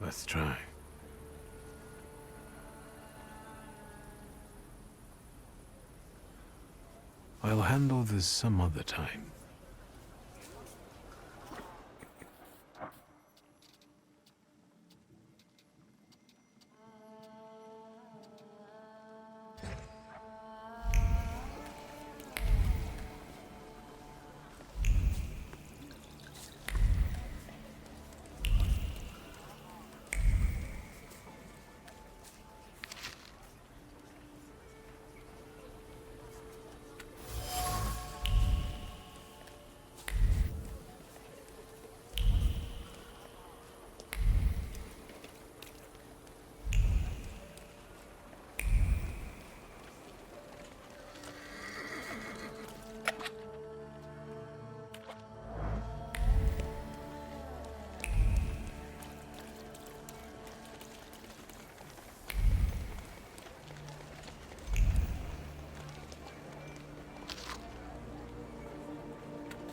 Let's try. I'll handle this some other time.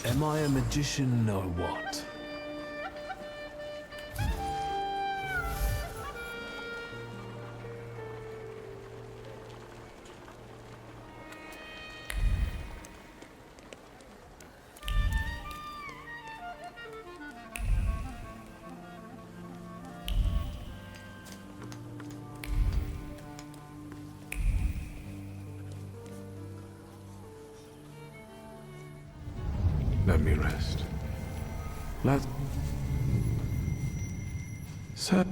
Am I a magician or what? Let me rest. Let's... Sir...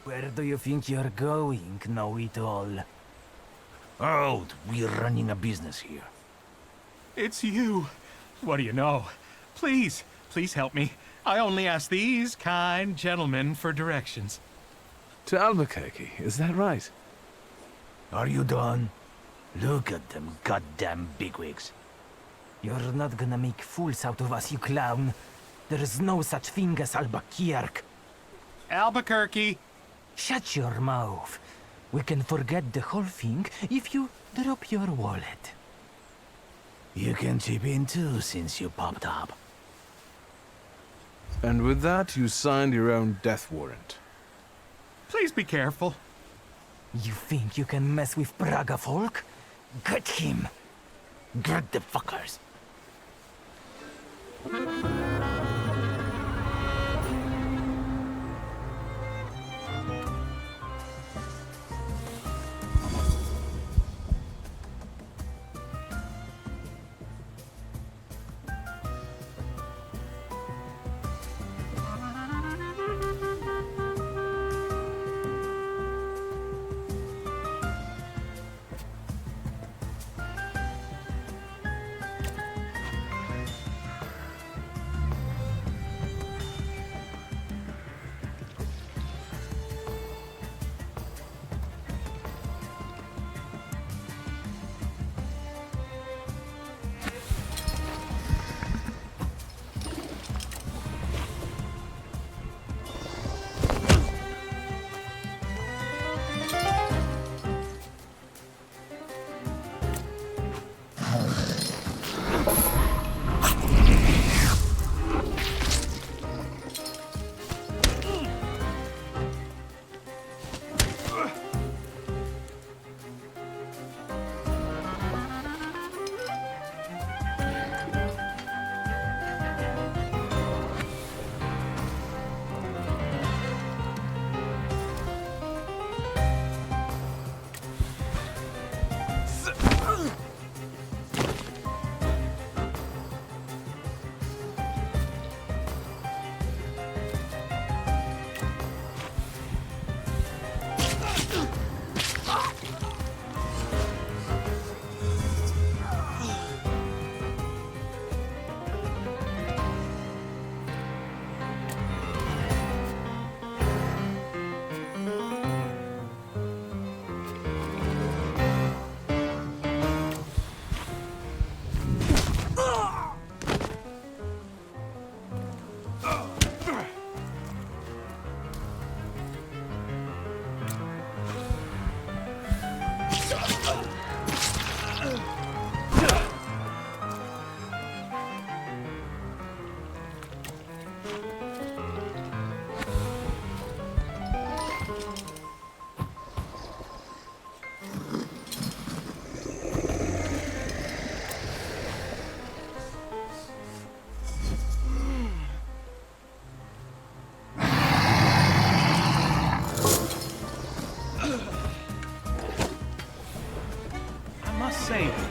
Where do you think you're going, know-it-all? Oh, we're running a business here. It's you. What do you know? Please, please help me. I only ask these kind gentlemen for directions. To Albuquerque, is that right? Are you done? Look at them goddamn bigwigs. You're not gonna make fools out of us, you clown. There is no such thing as Albuquerque. Albuquerque! Shut your mouth. We can forget the whole thing if you drop your wallet. You can chip in too since you popped up. And with that, you signed your own death warrant. Please be careful. You think you can mess with Praga folk? Get him! Get the fuckers!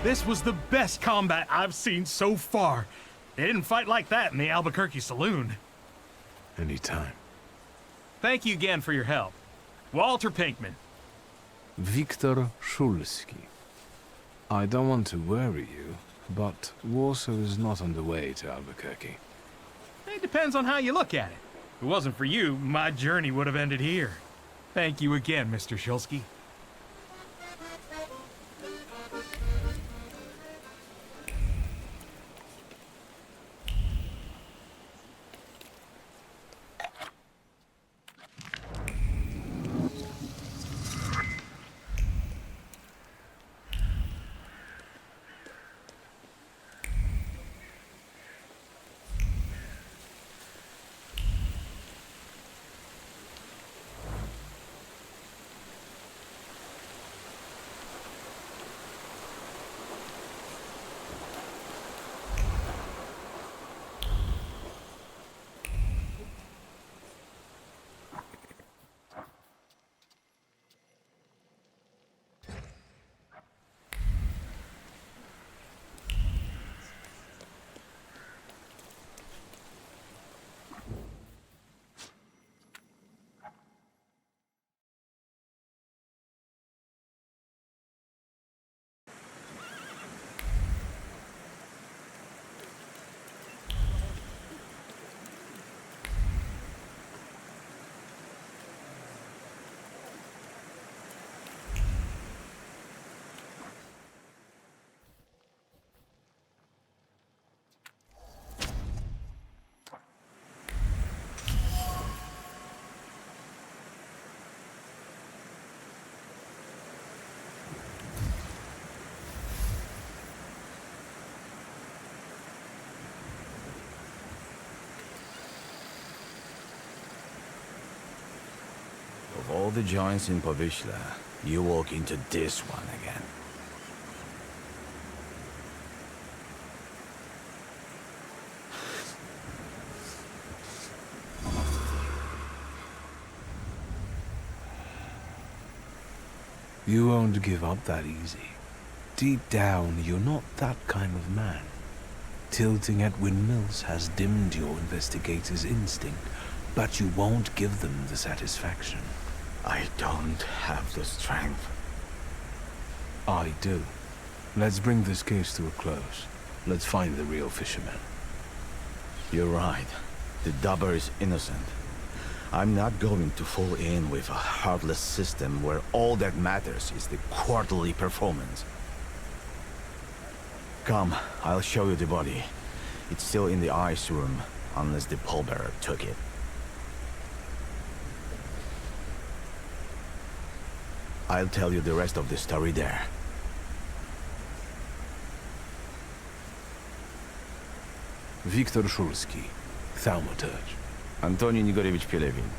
This was the best combat I've seen so far. They didn't fight like that in the Albuquerque saloon. Anytime. Thank you again for your help. Walter Pinkman. Viktor Szulski. I don't want to worry you, but Warsaw is not on the way to Albuquerque. It depends on how you look at it. If it wasn't for you, my journey would have ended here. Thank you again, Mr. Szulski. Of all the joints in Povishla, you walk into this one again. You won't give up that easy. Deep down, you're not that kind of man. Tilting at windmills has dimmed your investigator's instinct, but you won't give them the satisfaction. I don't have the strength. I do. Let's bring this case to a close. Let's find the real fisherman. You're right. The dubber is innocent. I'm not going to fall in with a heartless system where all that matters is the quarterly performance. Come, I'll show you the body. It's still in the ice room, unless the pallbearer took it. I'll tell you the rest of the story there. Viktor Szulski, Thaumaturge. Antoni Nigorevich Pelevin.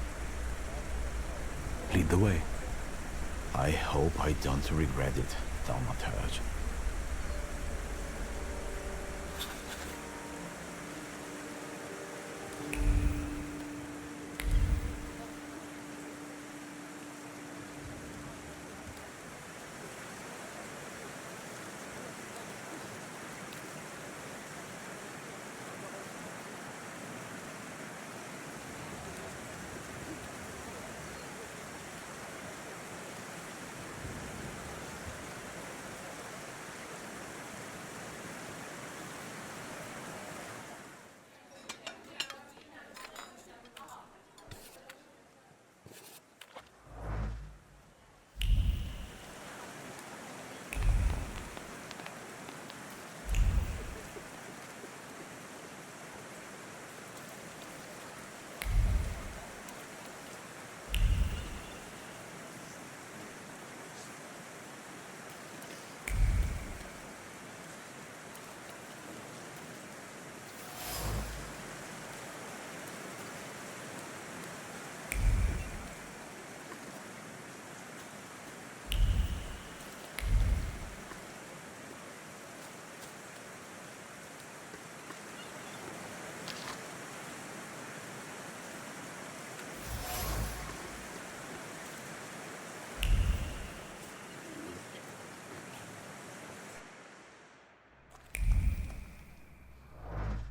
Lead the way. I hope I don't regret it, Thaumaturge.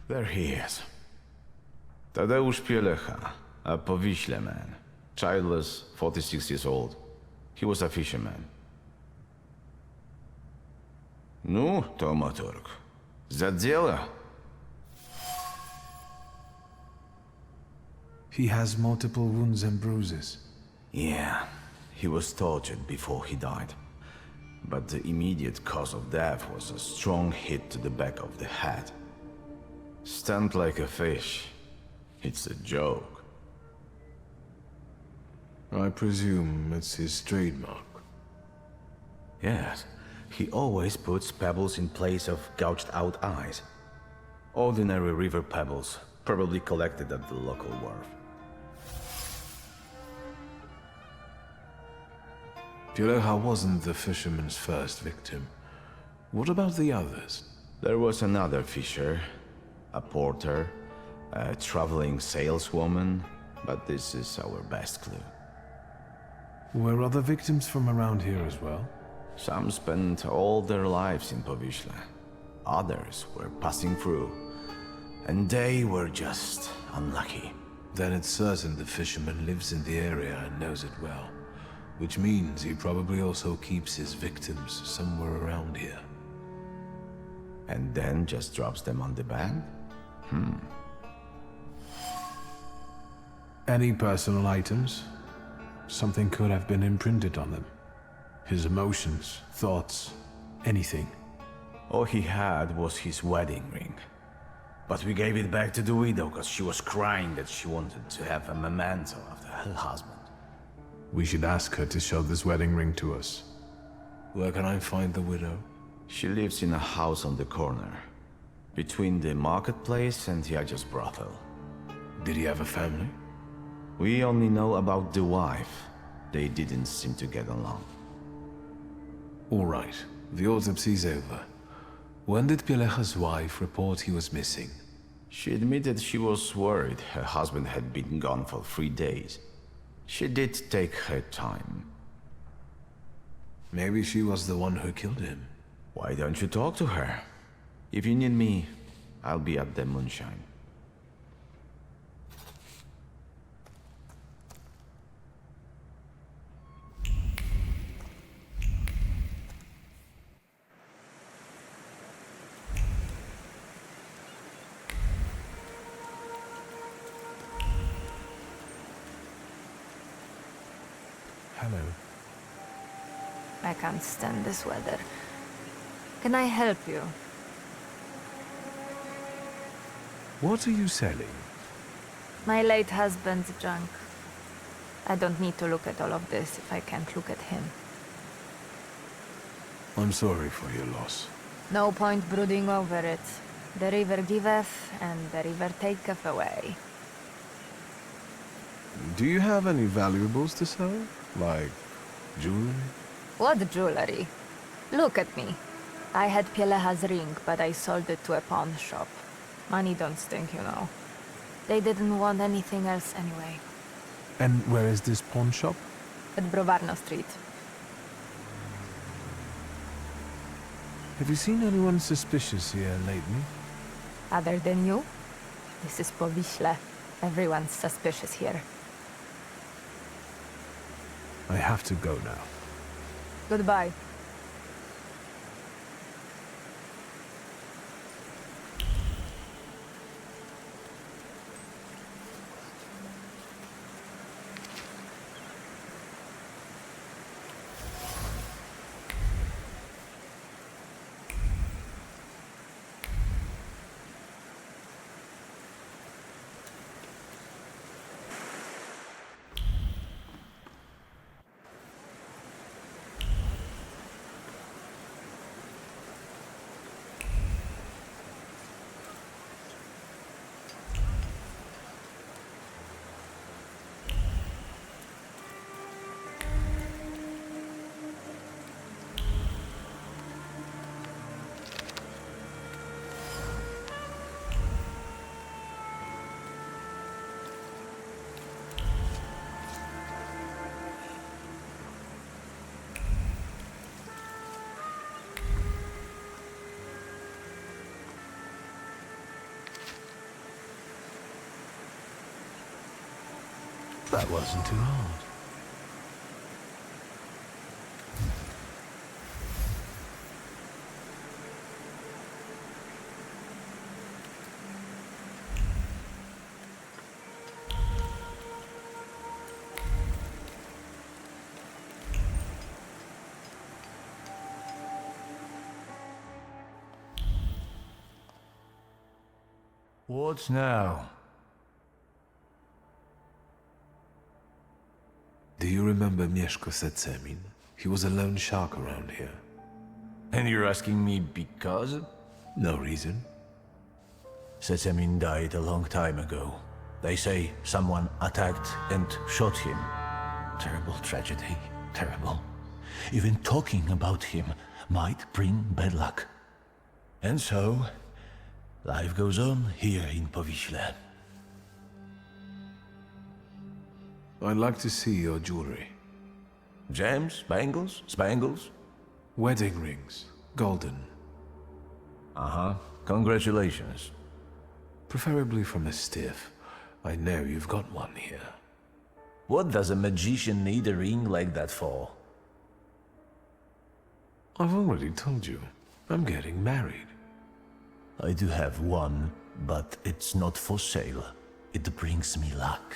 There he is. Tadeusz Pielecha, a Powiśle man. Childless, 46 years old. He was a fisherman. Ну, Thaumaturge, за дело. He has multiple wounds and bruises. Yeah, he was tortured before he died. But the immediate cause of death was a strong hit to the back of the head. Stunned like a fish. It's a joke. I presume it's his trademark. Yes, he always puts pebbles in place of gouged out eyes. Ordinary river pebbles, probably collected at the local wharf. Pielecha wasn't the fisherman's first victim. What about the others? There was another fisher, a porter, a traveling saleswoman, but this is our best clue. Were other victims from around here as well? Some spent all their lives in Powiśle. Others were passing through, and they were just unlucky. Then it's certain the fisherman lives in the area and knows it well. Which means he probably also keeps his victims somewhere around here. And then just drops them on the bank? Any personal items? Something could have been imprinted on them. His emotions, thoughts, anything. All he had was his wedding ring. But we gave it back to the widow because she was crying that she wanted to have a memento of her husband. We should ask her to show this wedding ring to us. Where can I find the widow? She lives in a house on the corner, between the marketplace and Yaja's brothel. Did he have a family? We only know about the wife. They didn't seem to get along. All right, the autopsy's over. When did Pielecha's wife report he was missing? She admitted she was worried her husband had been gone for 3 days. She did take her time. Maybe she was the one who killed him. Why don't you talk to her? If you need me, I'll be at the moonshine. Hello. I can't stand this weather. Can I help you? What are you selling? My late husband's junk. I don't need to look at all of this if I can't look at him. I'm sorry for your loss. No point brooding over it. The river giveth, and the river taketh away. Do you have any valuables to sell? Like jewelry? What jewelry? Look at me. I had Pielecha's ring, but I sold it to a pawn shop. Money don't stink, you know. They didn't want anything else anyway. And where is this pawn shop? At Browarno Street. Have you seen anyone suspicious here lately? Other than you? This is Powiśle. Everyone's suspicious here. I have to go now. Goodbye. That wasn't too hard. What now? Do you remember Mieszko Setsemin? He was a lone shark around here. And you're asking me because? No reason. Setsemin died a long time ago. They say someone attacked and shot him. Terrible tragedy. Terrible. Even talking about him might bring bad luck. And so, life goes on here in Powiśle. I'd like to see your jewelry. Gems, bangles, spangles? Wedding rings. Golden. Uh-huh. Congratulations. Preferably from a stiff. I know you've got one here. What does a magician need a ring like that for? I've already told you. I'm getting married. I do have one, but it's not for sale. It brings me luck.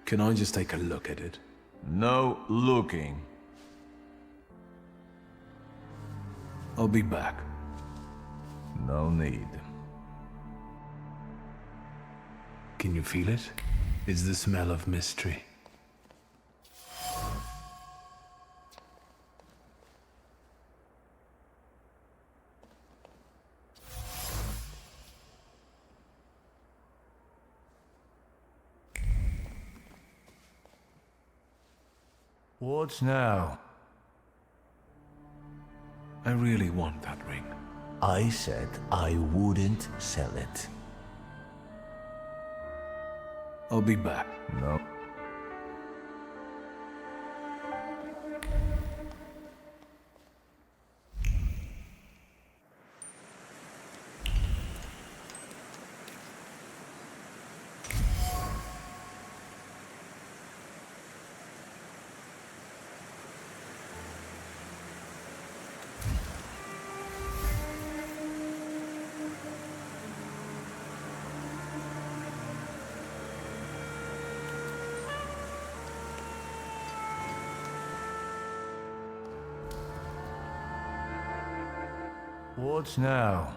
Can I just take a look at it? No looking. I'll be back. No need. Can you feel it? It's the smell of mystery. What now? I really want that ring. I said I wouldn't sell it. I'll be back. No. What now?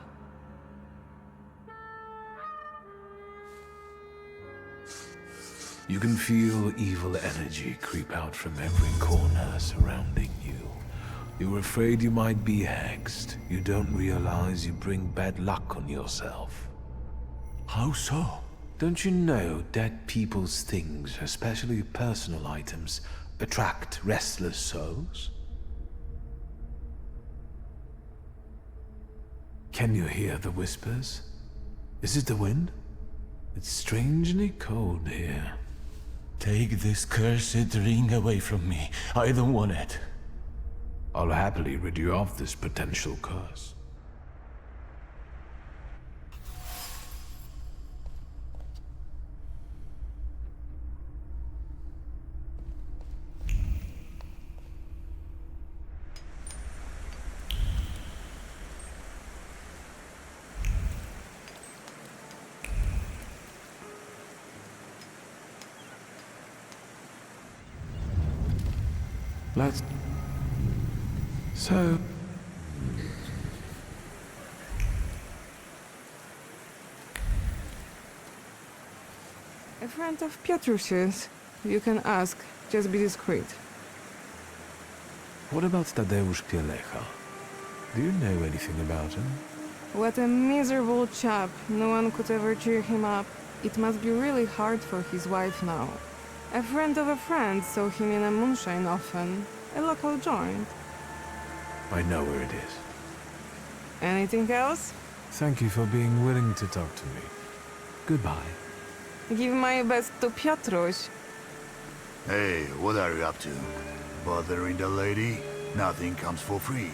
You can feel evil energy creep out from every corner surrounding you. You're afraid you might be hexed. You don't realize you bring bad luck on yourself. How so? Don't you know dead people's things, especially personal items, attract restless souls? Can you hear the whispers? Is it the wind? It's strangely cold here. Take this cursed ring away from me. I don't want it. I'll happily rid you of this potential curse. So... A friend of Piotrus's. You can ask, just be discreet. What about Tadeusz Pielecha? Do you know anything about him? What a miserable chap. No one could ever cheer him up. It must be really hard for his wife now. A friend of a friend saw him in a moonshine often. A local joint. I know where it is. Anything else? Thank you for being willing to talk to me. Goodbye. Give my best to Piotruś. Hey, what are you up to? Bothering the lady? Nothing comes for free.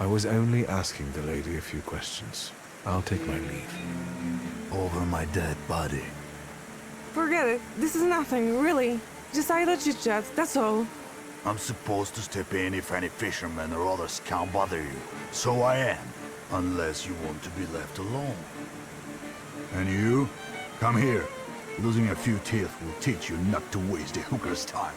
I was only asking the lady a few questions. I'll take my leave. Over my dead body. Forget it. This is nothing, really. Just idle chit-chat, that's all. I'm supposed to step in if any fishermen or others can't bother you. So I am. Unless you want to be left alone. And you? Come here. Losing a few teeth will teach you not to waste a hooker's time.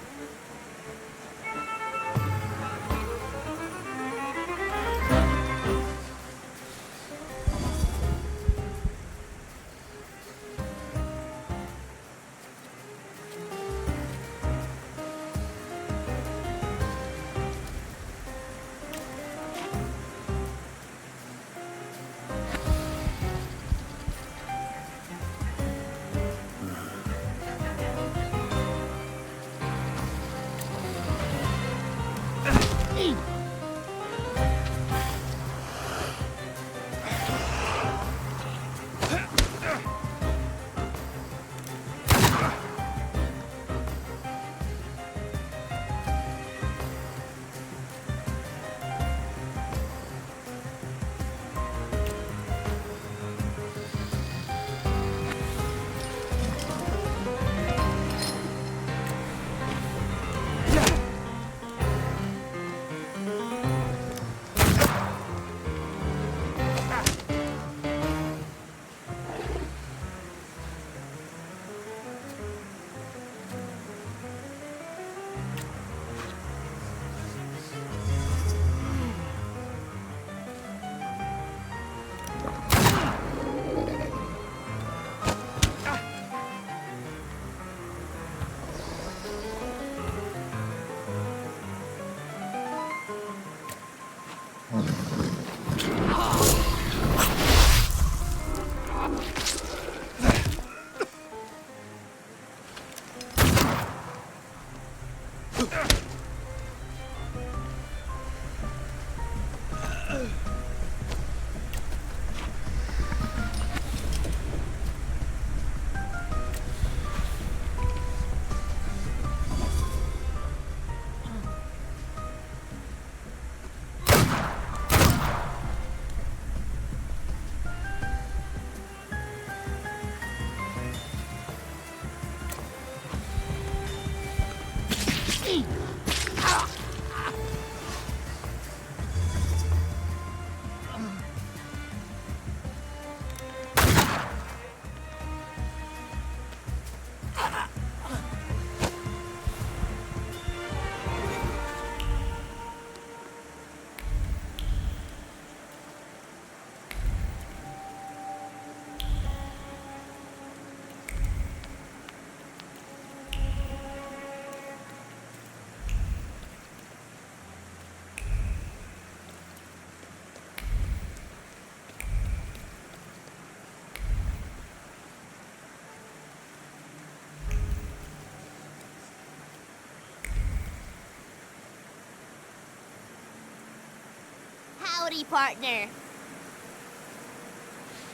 Howdy, partner.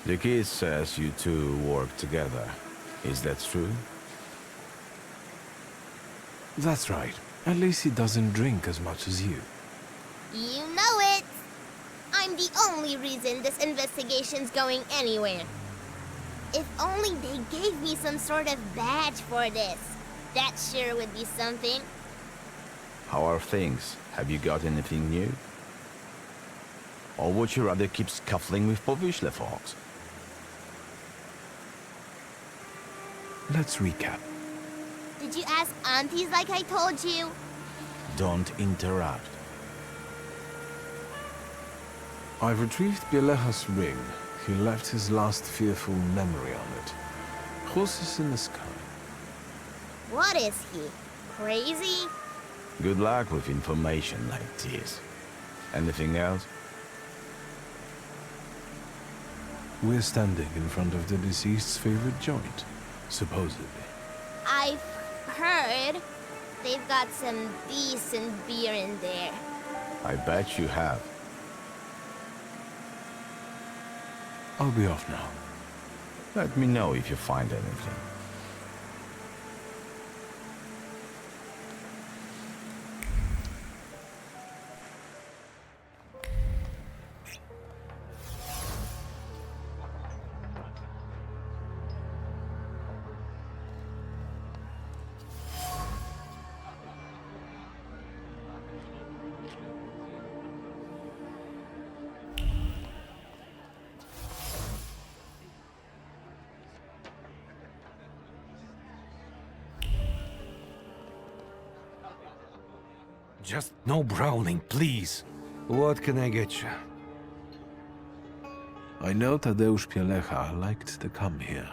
The kid says you two work together. Is that true? That's right. At least he doesn't drink as much as you. You know it. I'm the only reason this investigation's going anywhere. If only they gave me some sort of badge for this. That sure would be something. How are things? Have you got anything new? Or would you rather keep scuffling with Podpишись, folks? Let's recap. Did you ask aunties like I told you? Don't interrupt. I've retrieved Pieleja's ring. He left his last fearful memory on it. Horses in the sky. What is he? Crazy? Good luck with information like this. Anything else? We're standing in front of the deceased's favorite joint, supposedly. I've heard they've got some decent beer in there. I bet you have. I'll be off now. Let me know if you find anything. Just no browning, please. What can I get you? I know Tadeusz Pieleja liked to come here.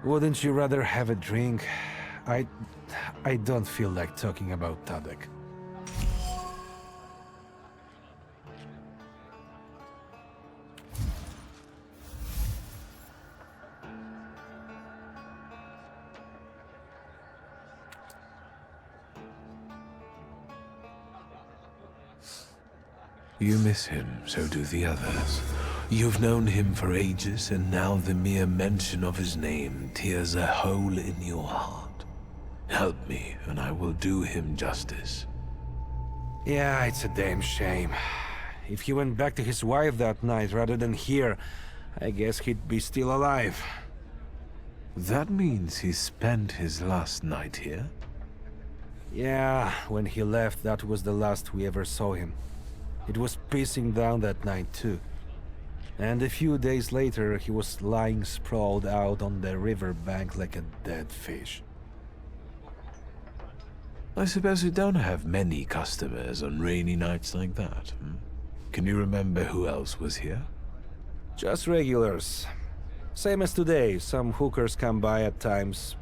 Wouldn't you rather have a drink? I don't feel like talking about Tadek. You miss him, so do the others. You've known him for ages, and now the mere mention of his name tears a hole in your heart. Help me, and I will do him justice. Yeah, it's a damn shame. If he went back to his wife that night rather than here, I guess he'd be still alive. That means he spent his last night here? Yeah, when he left, that was the last we ever saw him. It was pissing down that night too. And a few days later, he was lying sprawled out on the riverbank like a dead fish. I suppose you don't have many customers on rainy nights like that, hmm? Can you remember who else was here? Just regulars. Same as today, some hookers come by at times.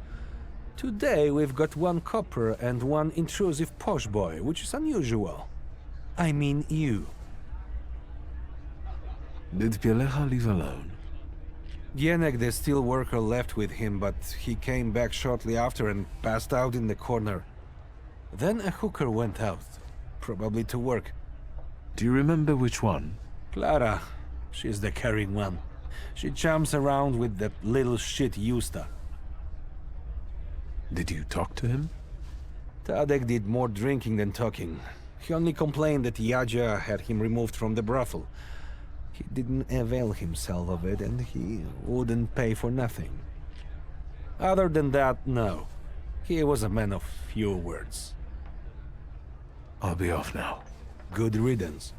Today we've got one copper and one intrusive posh boy, which is unusual. I mean you. Did Pieleja leave alone? Gienek, the steel worker, left with him, but he came back shortly after and passed out in the corner. Then a hooker went out, probably to work. Do you remember which one? Clara, she's the caring one. She chums around with that little shit Yusta. Did you talk to him? Tadek did more drinking than talking. He only complained that Yadja had him removed from the brothel. He didn't avail himself of it, and he wouldn't pay for nothing. Other than that, no. He was a man of few words. I'll be off now. Good riddance.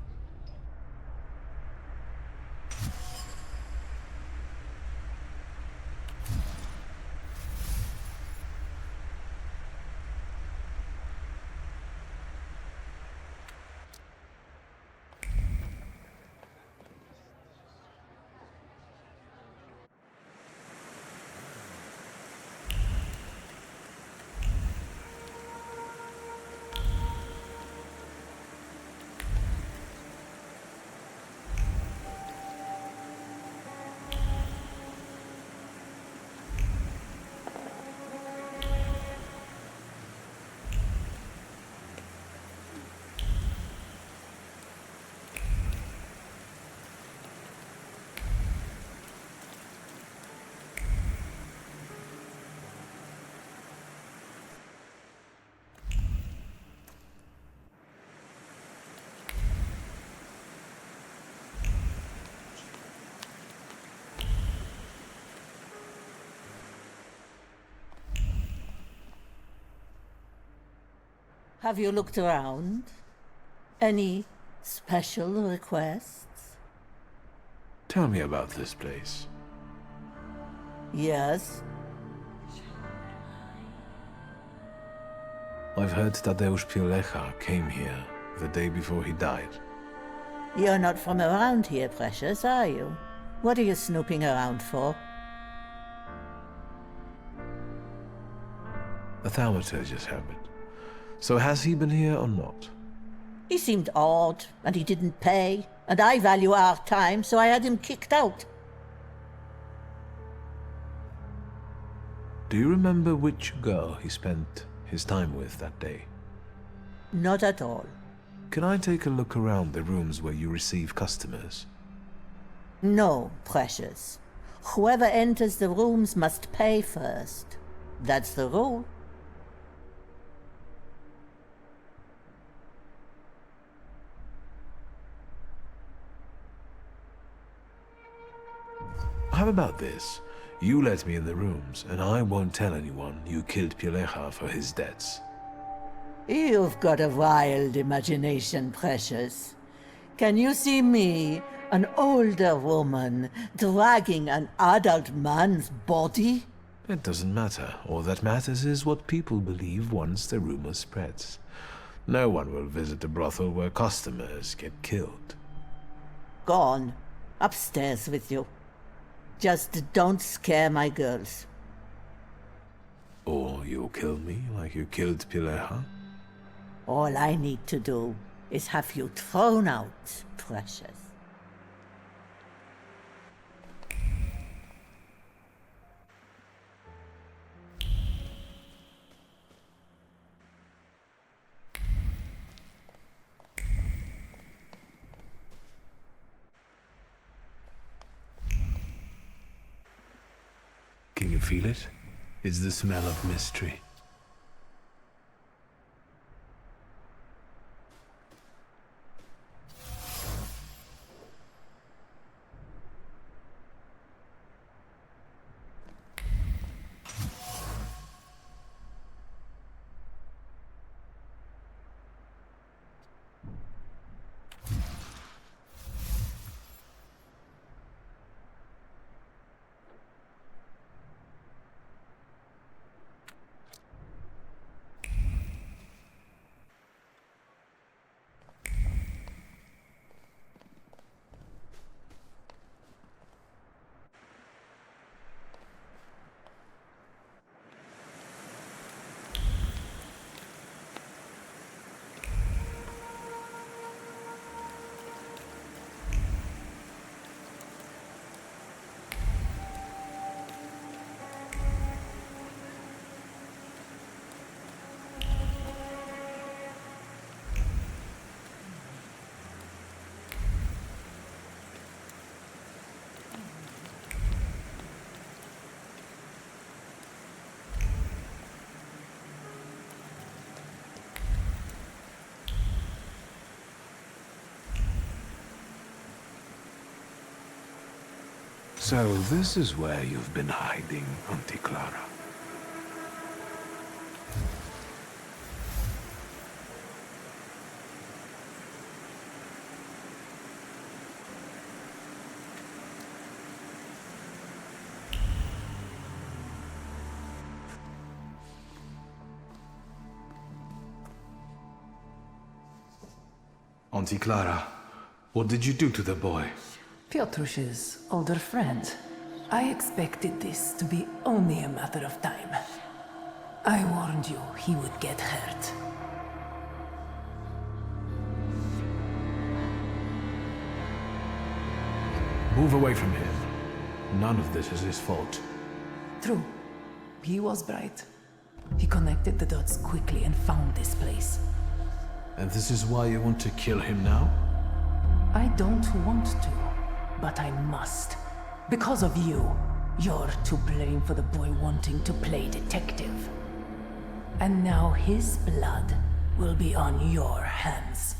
Have you looked around? Any special requests? Tell me about this place. Yes? I've heard Tadeusz Pilecha came here the day before he died. You're not from around here, Precious, are you? What are you snooping around for? The Thaumaturge's habit. So has he been here or not? He seemed odd, and he didn't pay, and I value our time, so I had him kicked out. Do you remember which girl he spent his time with that day? Not at all. Can I take a look around the rooms where you receive customers? No, Precious. Whoever enters the rooms must pay first. That's the rule. How about this? You let me in the rooms, and I won't tell anyone you killed Pilecha for his debts. You've got a wild imagination, Precious. Can you see me, an older woman, dragging an adult man's body? It doesn't matter. All that matters is what people believe once the rumor spreads. No one will visit a brothel where customers get killed. Gone. Upstairs with you. Just don't scare my girls. Or you'll kill me like you killed Pilecha? All I need to do is have you thrown out, Precious. Can you feel it? It's the smell of mystery. So this is where you've been hiding, Auntie Clara. Auntie Clara, what did you do to the boy? Piotrus's older friend. I expected this to be only a matter of time. I warned you he would get hurt. Move away from him. None of this is his fault. True. He was bright. He connected the dots quickly and found this place. And this is why you want to kill him now? I don't want to, but I must. Because of you, you're to blame for the boy wanting to play detective. And now his blood will be on your hands.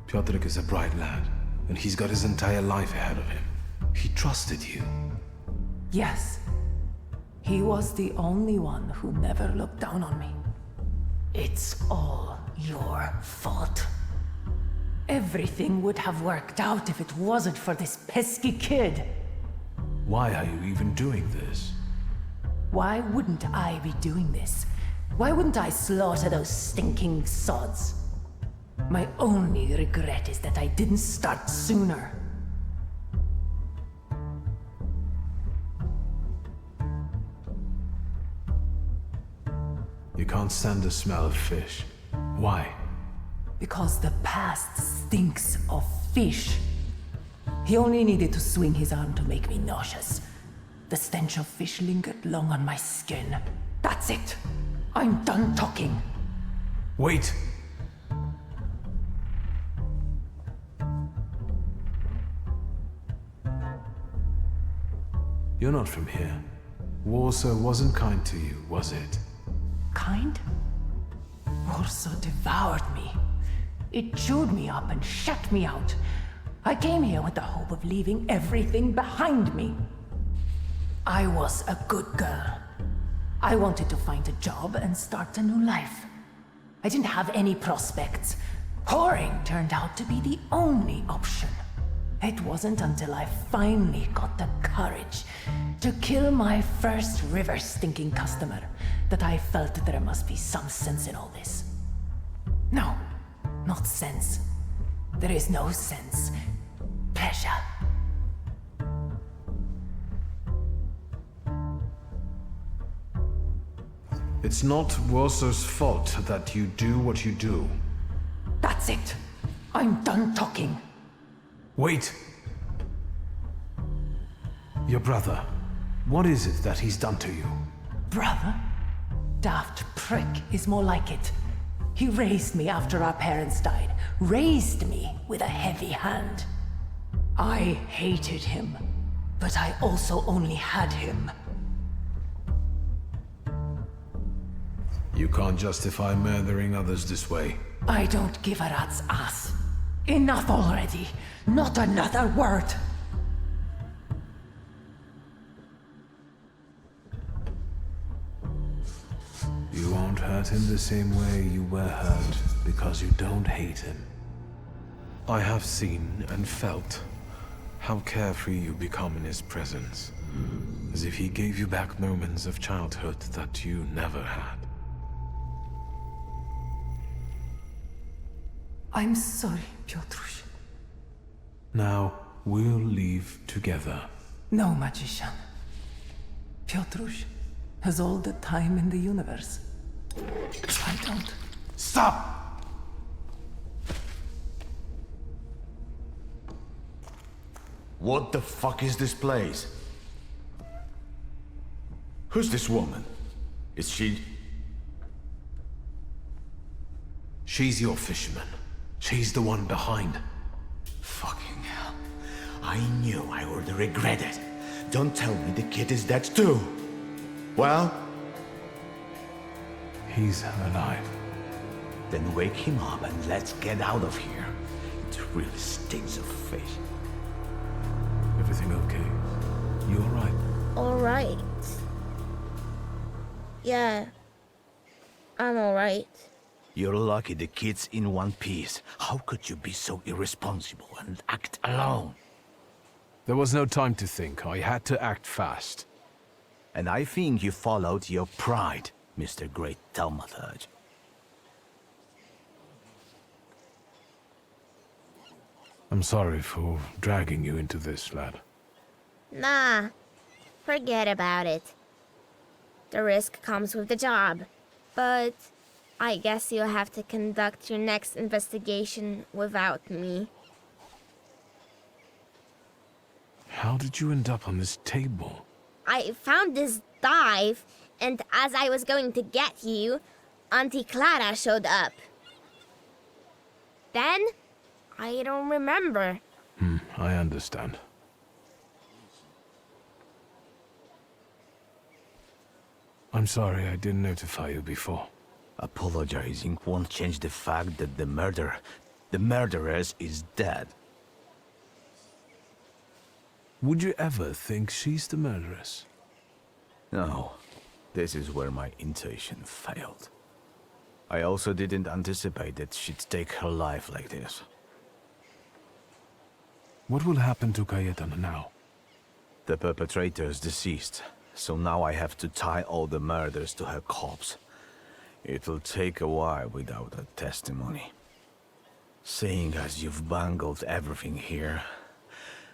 Piotrek is a bright lad, and he's got his entire life ahead of him. He trusted you. Yes. He was the only one who never looked down on me. It's all your fault. Everything would have worked out if it wasn't for this pesky kid. Why are you even doing this? Why wouldn't I be doing this? Why wouldn't I slaughter those stinking sods? My only regret is that I didn't start sooner. You can't stand the smell of fish. Why? Because the past stinks of fish. He only needed to swing his arm to make me nauseous. The stench of fish lingered long on my skin. That's it. I'm done talking. Wait! You're not from here. Warsaw wasn't kind to you, was it? Kind? Warsaw devoured me. It chewed me up and shut me out. I came here with the hope of leaving everything behind me. I was a good girl. I wanted to find a job and start a new life. I didn't have any prospects. Whoring turned out to be the only option. It wasn't until I finally got the courage to kill my first river-stinking customer that I felt there must be some sense in all this. No, not sense. There is no sense. Pleasure. It's not Warsaw's fault that you do what you do. That's it. I'm done talking. Wait! Your brother. What is it that he's done to you? Brother? Daft prick is more like it. He raised me after our parents died. Raised me with a heavy hand. I hated him, but I also only had him. You can't justify murdering others this way. I don't give a rat's ass. Enough already. Not another word. You won't hurt him the same way you were hurt because you don't hate him. I have seen and felt how carefree you become in his presence, as if he gave you back moments of childhood that you never had. I'm sorry, Piotruś. Now, we'll leave together. No, magician. Piotruś has all the time in the universe. I don't. Stop! What the fuck is this place? Who's this woman? Is she... She's your fisherman. She's the one behind. Fucking hell. I knew I would regret it. Don't tell me the kid is dead too. Well? He's alive. Then wake him up and let's get out of here. It really stinks of fish. Everything okay? You alright? Alright. Yeah. I'm alright. You're lucky the kid's in one piece. How could you be so irresponsible and act alone? There was no time to think. I had to act fast. And I think you followed your pride, Mr. Great Thaumaturge. I'm sorry for dragging you into this, lad. Nah. Forget about it. The risk comes with the job. But I guess you'll have to conduct your next investigation without me. How did you end up on this table? I found this dive, and as I was going to get you, Auntie Clara showed up. Then, I don't remember. I understand. I'm sorry I didn't notify you before. Apologizing won't change the fact that the murderess is dead. Would you ever think she's the murderess? No, this is where my intuition failed. I also didn't anticipate that she'd take her life like this. What will happen to Cayetana now? The perpetrator's deceased, so now I have to tie all the murders to her corpse. It'll take a while without a testimony. Seeing as you've bungled everything here,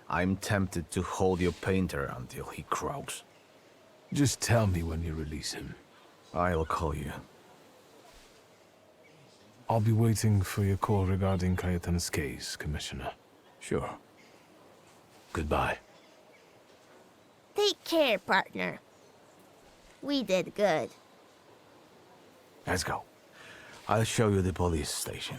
I'm tempted to hold your painter until he croaks. Just tell me when you release him. I'll call you. I'll be waiting for your call regarding Cayetana's case, Commissioner. Sure. Goodbye. Take care, partner. We did good. Let's go. I'll show you the police station.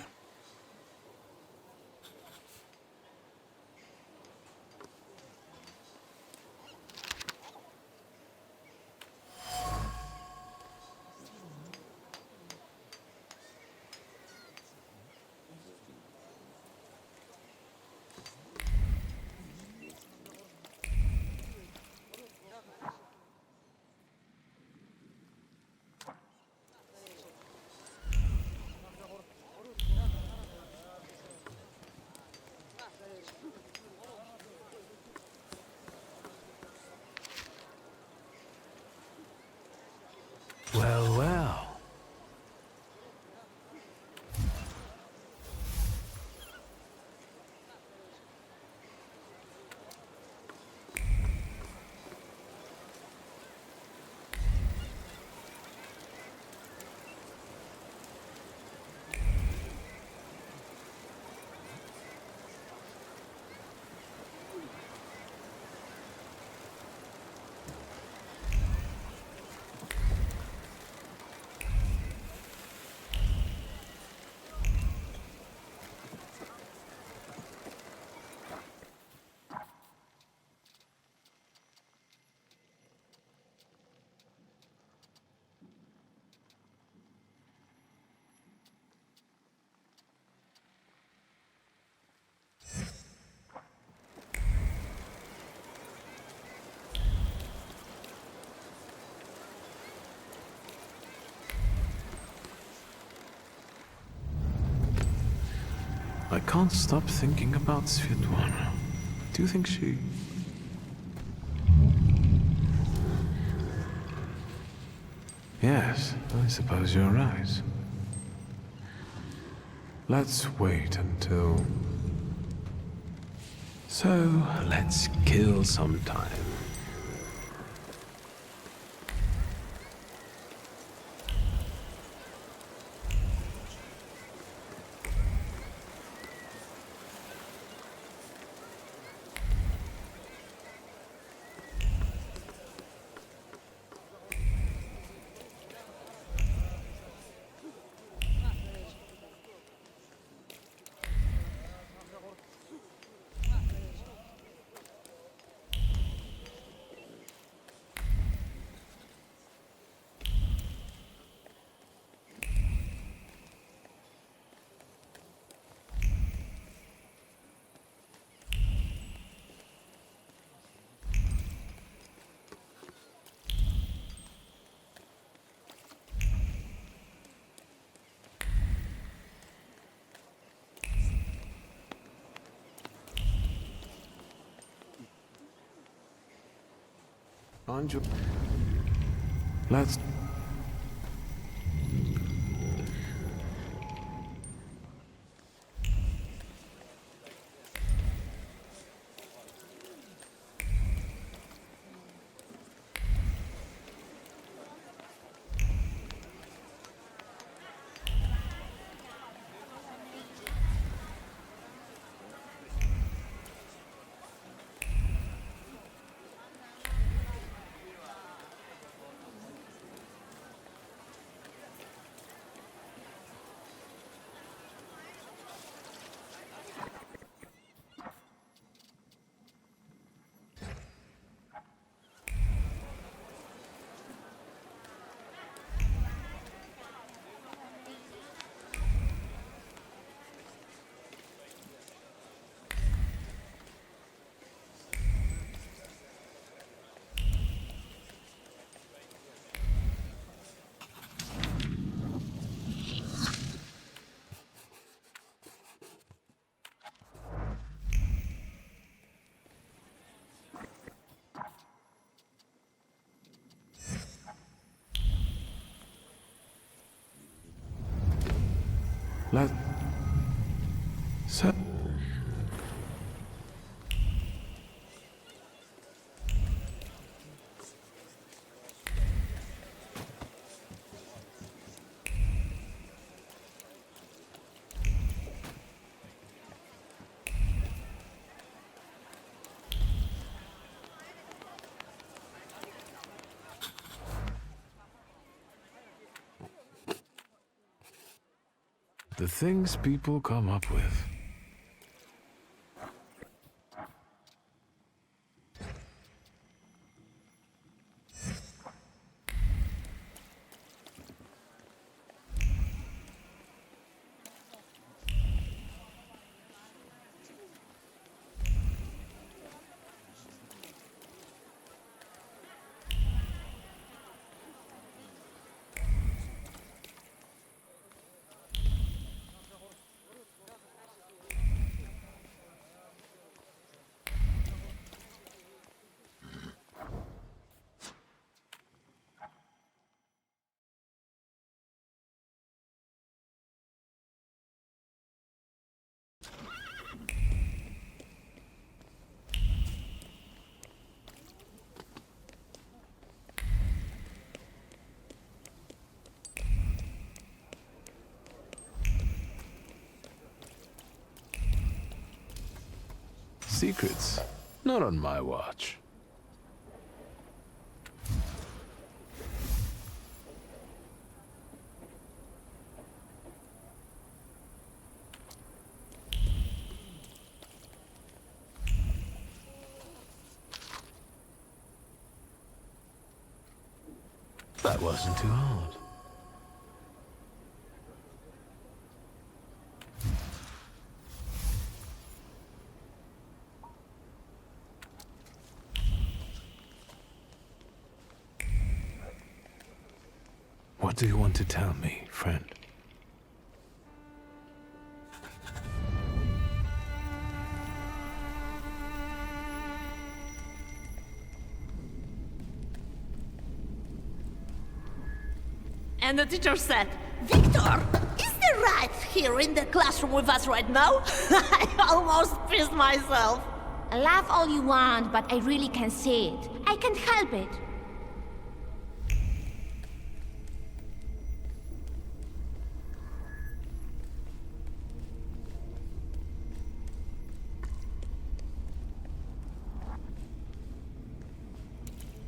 Well, well. I can't stop thinking about Svetlana. Do you think she... Yes, I suppose you're right. Let's wait until... So, let's kill some time. Aren't you? Let's... So... The things people come up with. Secrets, not on my watch. That wasn't too hard. What do you want to tell me, friend? And the teacher said, Victor, is the rat here in the classroom with us right now? I almost pissed myself. Laugh all you want, but I really can't see it. I can't help it.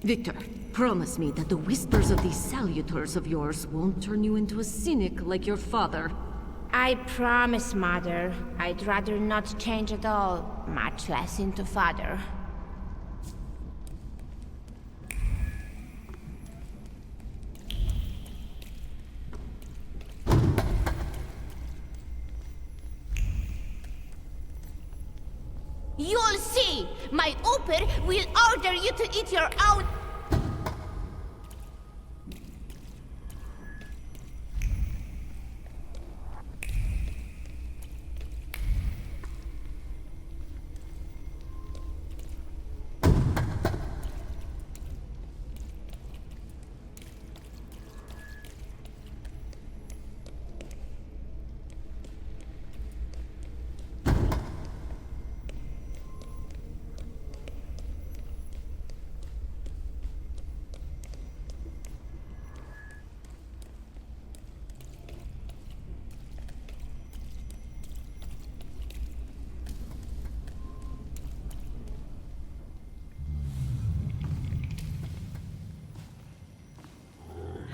Victor, promise me that the whispers of these salutors of yours won't turn you into a cynic like your father. I promise, Mother. I'd rather not change at all, much less into Father. You'll see! My Uber will order you to eat your own...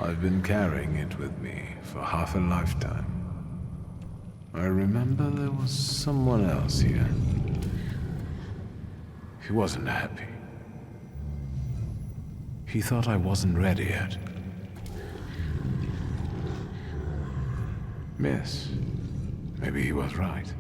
I've been carrying it with me for half a lifetime. I remember there was someone else here. He wasn't happy. He thought I wasn't ready yet. Miss, maybe he was right.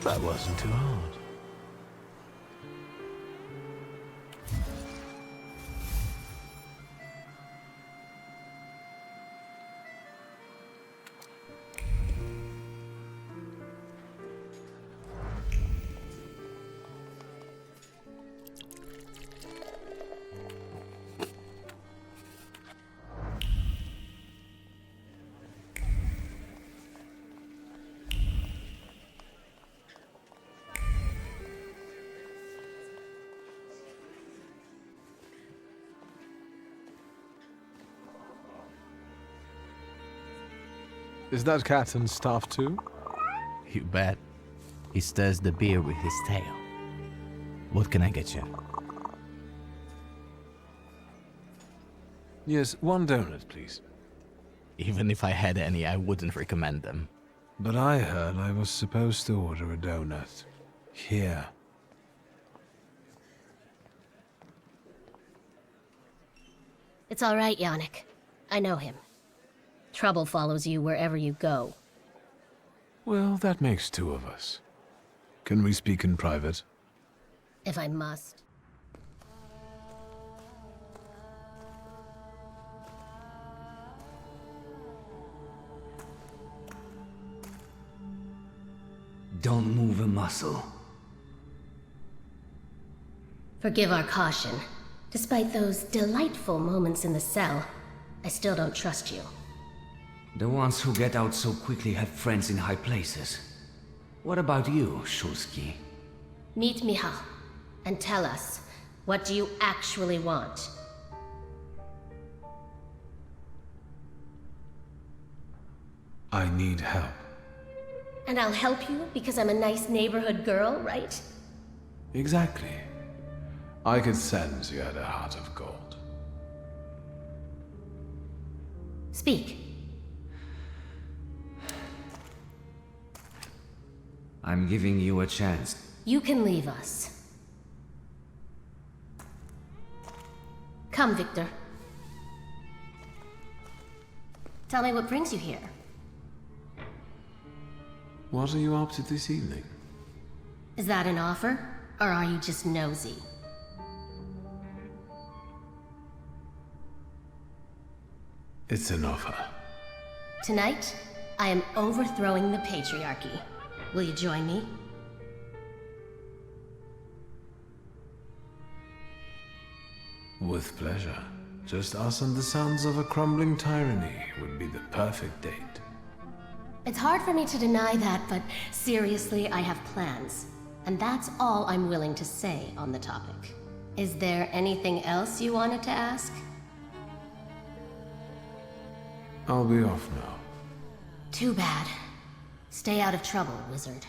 That wasn't too hard. Is that cat and staff too? You bet. He stirs the beer with his tail. What can I get you? Yes, one donut, please. Even if I had any, I wouldn't recommend them. But I heard I was supposed to order a donut. Here. It's all right, Yannick. I know him. Trouble follows you wherever you go. Well, that makes two of us. Can we speak in private? If I must. Don't move a muscle. Forgive our caution. Despite those delightful moments in the cell, I still don't trust you. The ones who get out so quickly have friends in high places. What about you, Shulsky? Meet Michal, and tell us, what do you actually want? I need help. And I'll help you because I'm a nice neighborhood girl, right? Exactly. I could sense you had a heart of gold. Speak. I'm giving you a chance. You can leave us. Come, Victor. Tell me what brings you here. What are you up to this evening? Is that an offer, or are you just nosy? It's an offer. Tonight, I am overthrowing the patriarchy. Will you join me? With pleasure. Just us and the sons of a crumbling tyranny would be the perfect date. It's hard for me to deny that, but seriously, I have plans. And that's all I'm willing to say on the topic. Is there anything else you wanted to ask? I'll be off now. Too bad. Stay out of trouble, wizard.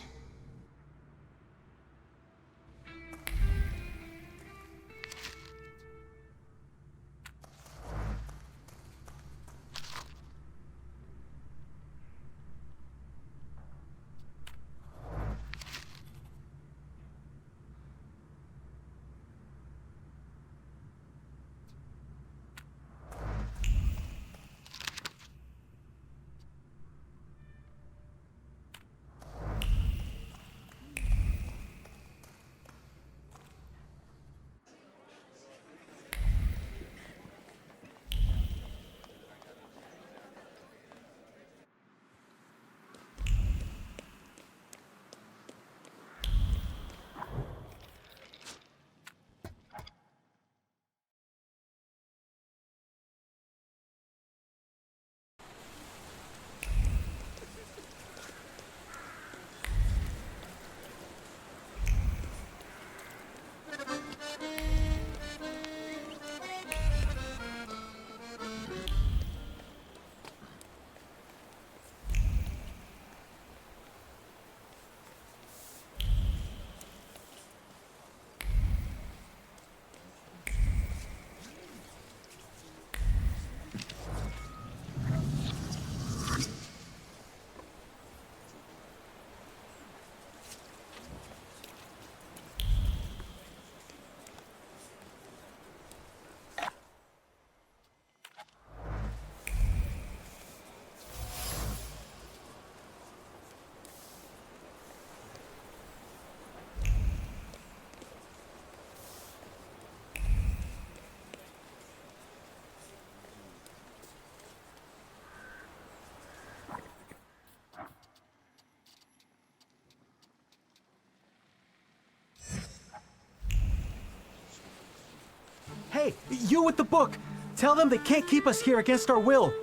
Hey, you with the book! Tell them they can't keep us here against our will!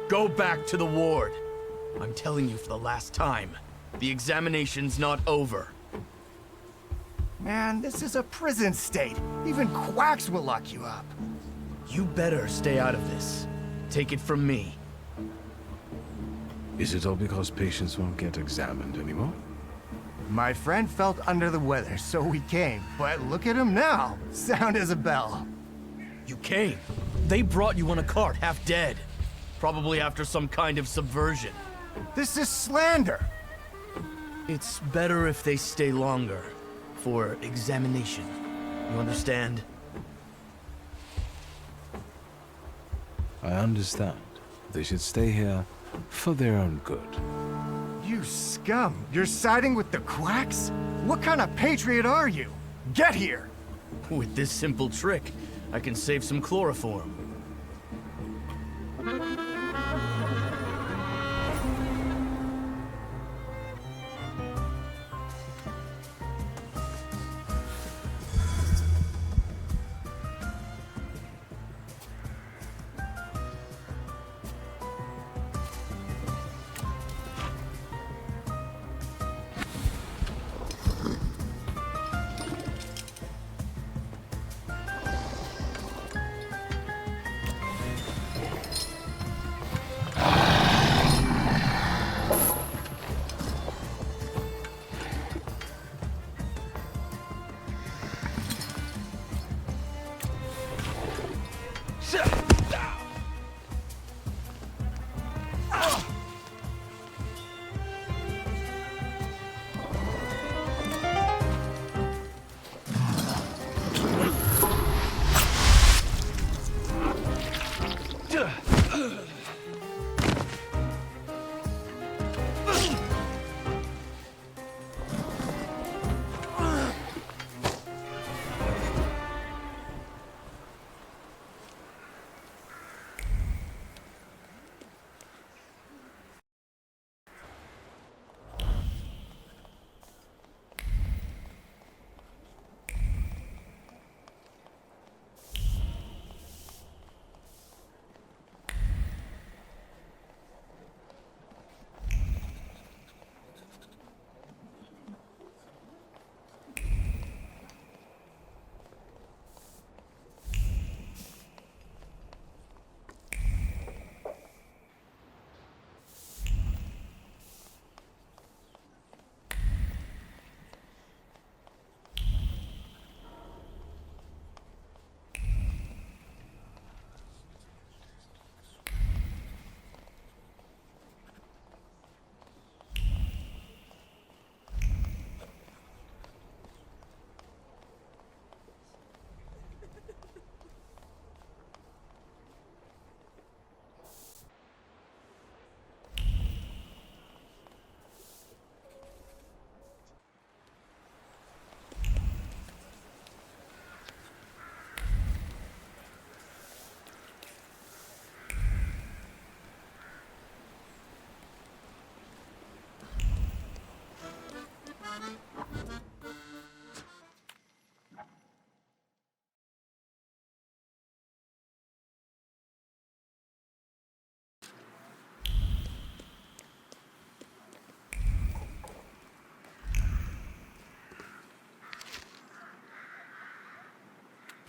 Go back to the ward. I'm telling you for the last time. The examination's not over. Man, this is a prison state. Even quacks will lock you up. You better stay out of this. Take it from me. Is it all because patients won't get examined anymore? My friend felt under the weather, so we came. But look at him now. Sound as a bell. You came. They brought you on a cart, half dead. Probably after some kind of subversion. This is slander. It's better if they stay longer. For examination. You understand? I understand. They should stay here for their own good. You scum! You're siding with the quacks? What kind of patriot are you? Get here! With this simple trick, I can save some chloroform.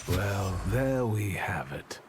Well, there we have it.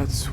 Let's...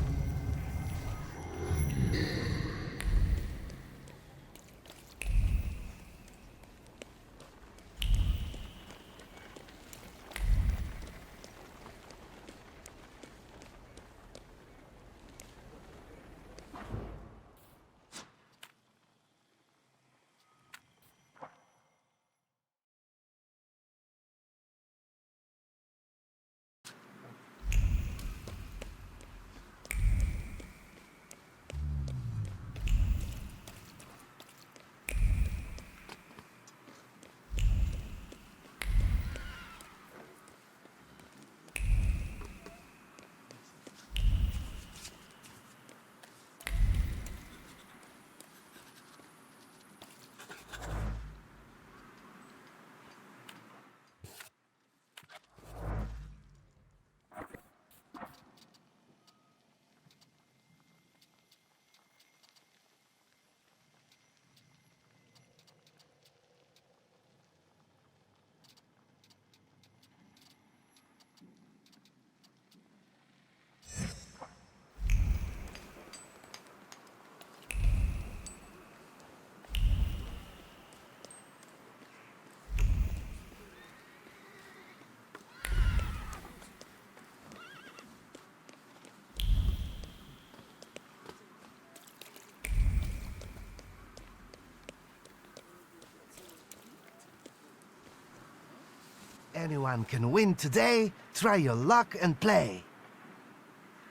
Anyone can win today. Try your luck and play.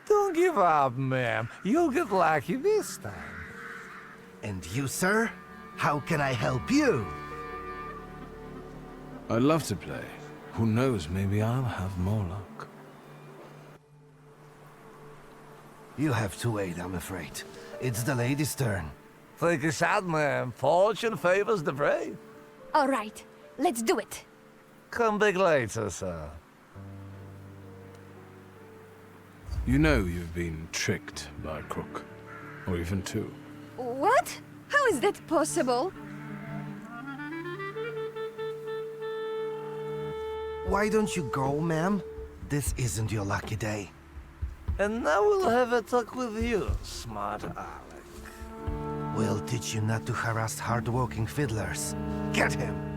Don't give up, ma'am. You'll get lucky this time. And you, sir? How can I help you? I'd love to play. Who knows, maybe I'll have more luck. You have to wait, I'm afraid. It's the lady's turn. Take a shot, ma'am. Fortune favors the brave. All right, let's do it. Come back later, sir. You know you've been tricked by a crook. Or even two. What? How is that possible? Why don't you go, ma'am? This isn't your lucky day. And now we'll have a talk with you, smart Alec. We'll teach you not to harass hard-working fiddlers. Get him!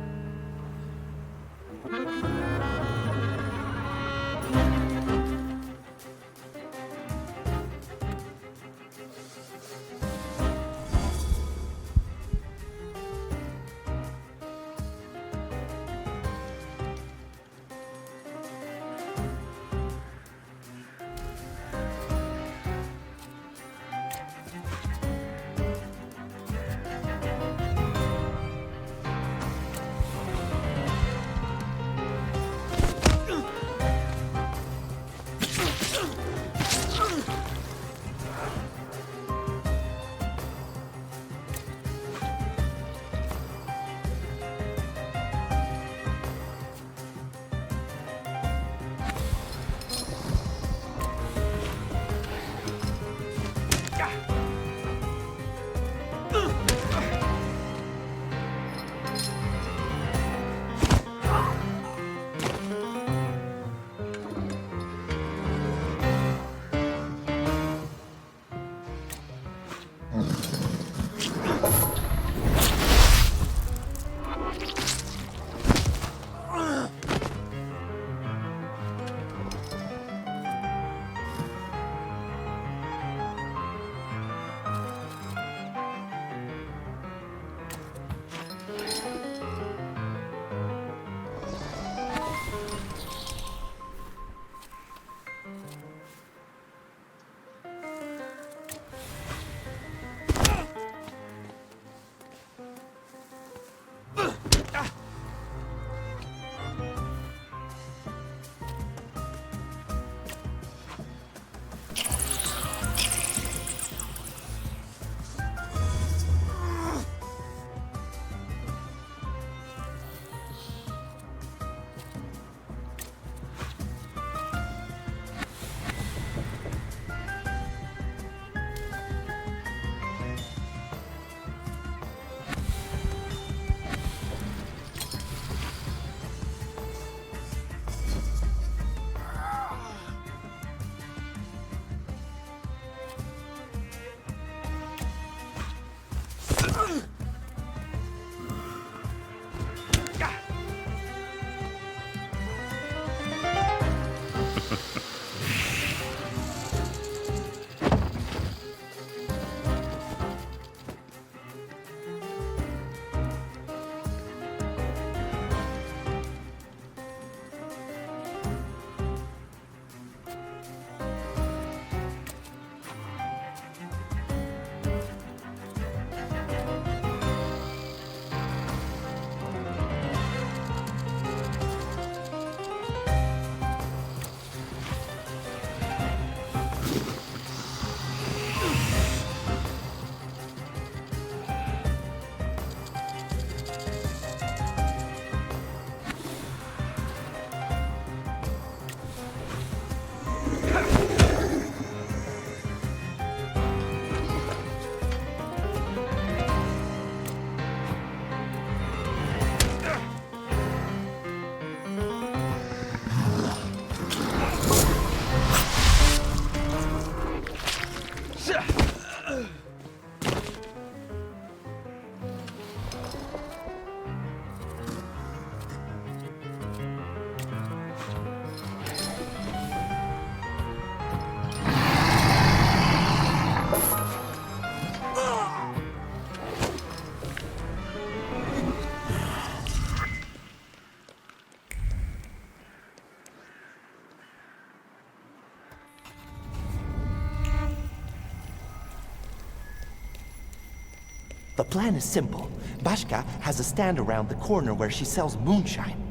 The plan is simple. Bashka has a stand around the corner where she sells moonshine.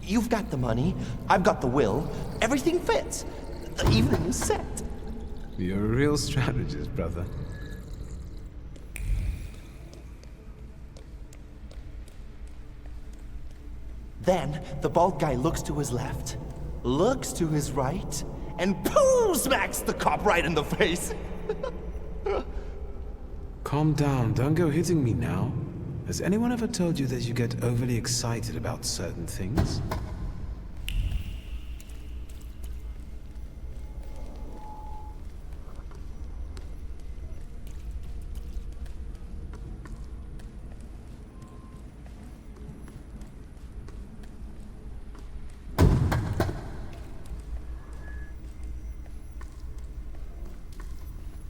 You've got the money, I've got the will, everything fits. The evening is set. You're a real strategist, brother. Then, the bald guy looks to his left, looks to his right, and pooh! Smacks the cop right in the face. Calm down, don't go hitting me now. Has anyone ever told you that you get overly excited about certain things?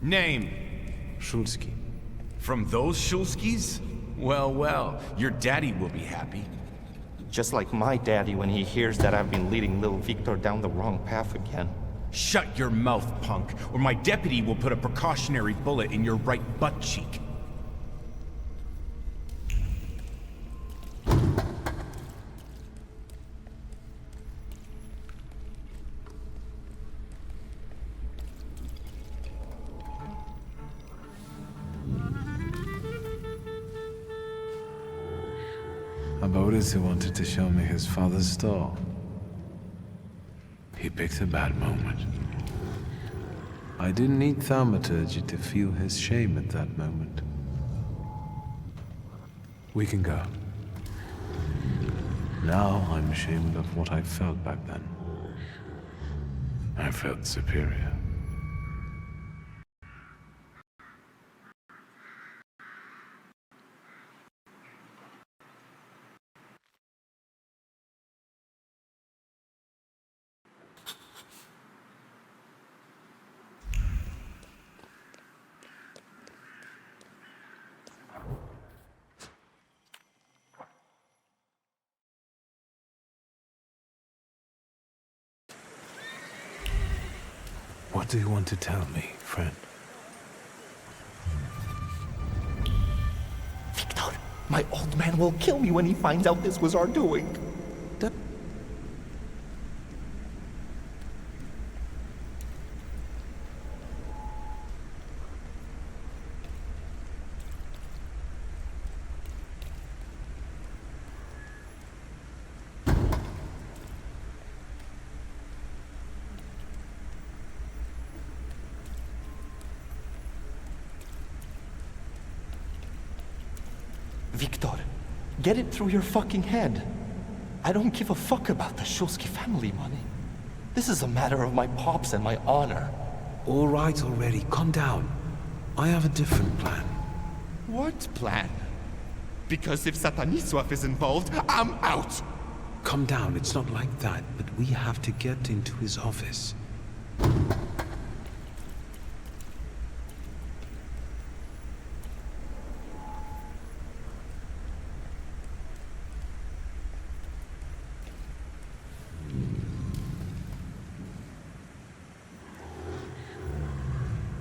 Name? Shulsky. From those Shulskis? Well, well, your daddy will be happy. Just like my daddy when he hears that I've been leading little Victor down the wrong path again. Shut your mouth, punk, or my deputy will put a precautionary bullet in your right butt cheek. Boris wanted to show me his father's store. He picked a bad moment. I didn't need Thaumaturge to feel his shame at that moment. We can go. Now I'm ashamed of what I felt back then. I felt superior. What do you want to tell me, friend? Victor, my old man will kill me when he finds out this was our doing. Victor, get it through your fucking head. I don't give a fuck about the Shulsky family money. This is a matter of my pops and my honor. All right already, calm down. I have a different plan. What plan? Because if Sataniswaf is involved, I'm out! Calm down, it's not like that, but we have to get into his office.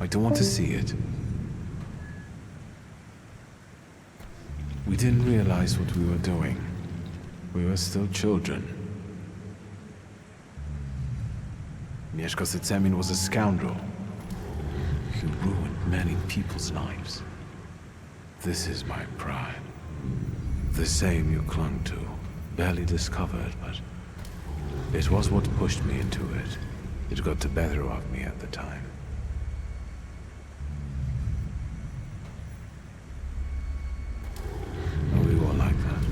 I don't want to see it. We didn't realize what we were doing. We were still children. Mieszko Sycemin was a scoundrel. He ruined many people's lives. This is my pride. The same you clung to. Barely discovered, but it was what pushed me into it. It got the better of me at the time. We were like that.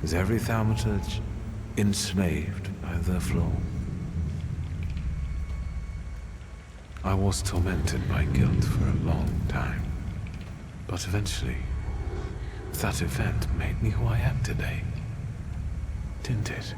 Is every Thaumaturge enslaved by their flaw? I was tormented by guilt for a long time. But eventually, that event made me who I am today. Didn't it?